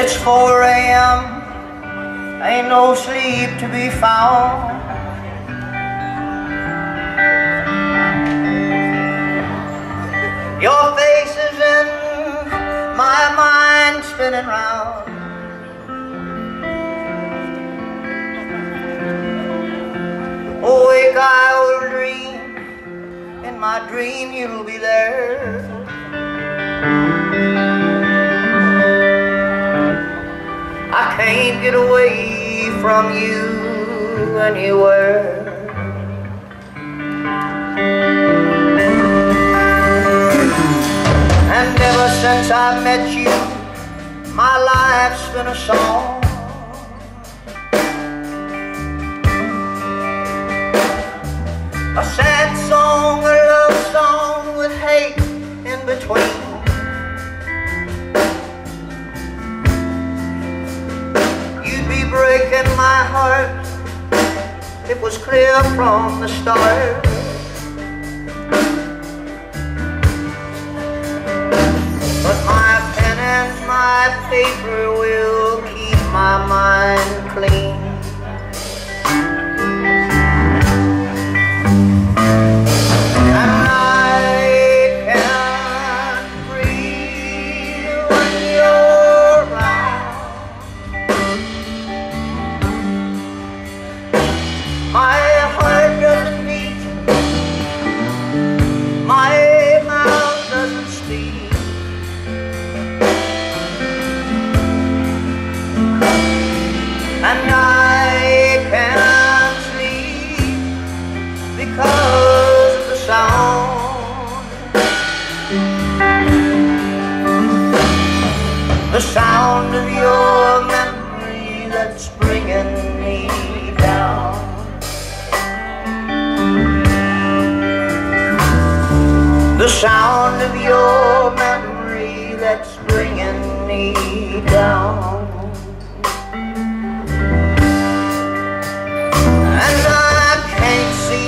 It's 4 a.m., ain't no sleep to be found. Your face is in my mind spinning round. Awake I will dream, in my dream you'll be there. I can't get away from you anywhere. And ever since I met you, my life's been a song. A sad song, a love song with hate in between. You'd be breaking my heart, it was clear from the start. But my pen and my paper will keep my mind clean. And I can't breathe when you're around. My heart doesn't beat, my mouth doesn't speak. And I can't sleep because of the sound. The sound of your memory that's bringing me down. The sound of your memory that's bringing me down.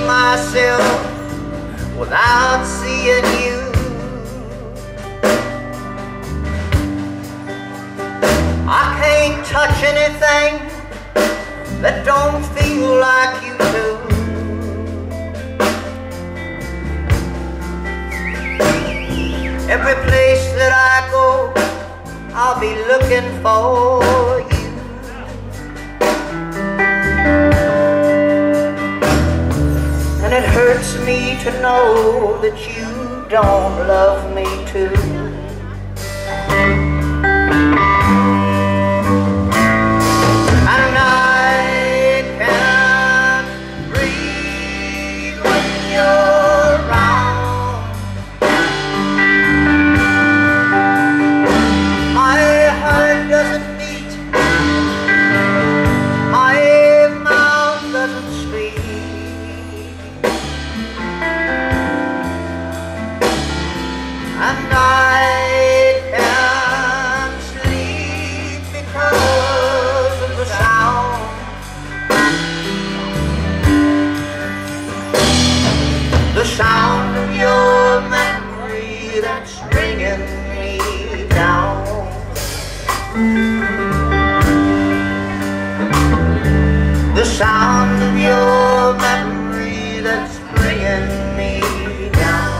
Myself without seeing you. I can't touch anything that don't feel like you do. Every place that I go, I'll be looking for you. And it hurts me to know that you don't love me too. And I can't breathe when you're around. My heart doesn't beat, my mouth doesn't speak. And I can't sleep because of the sound. The sound of your memory that's bringing me down. The sound of your memory that's bringing me down.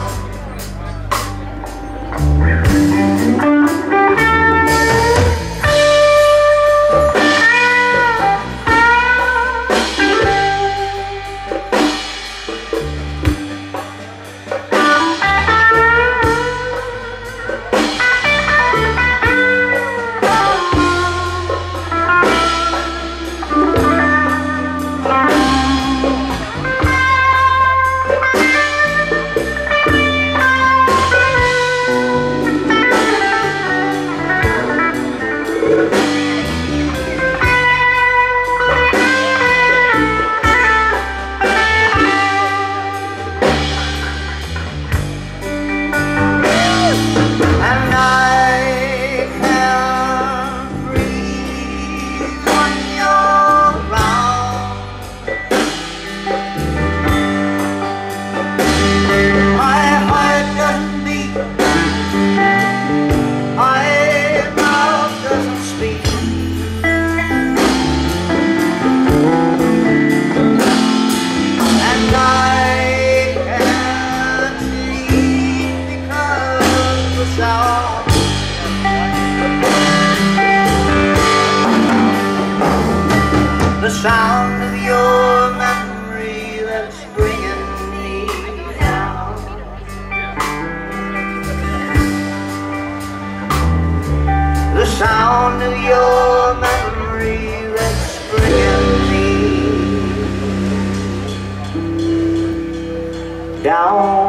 down.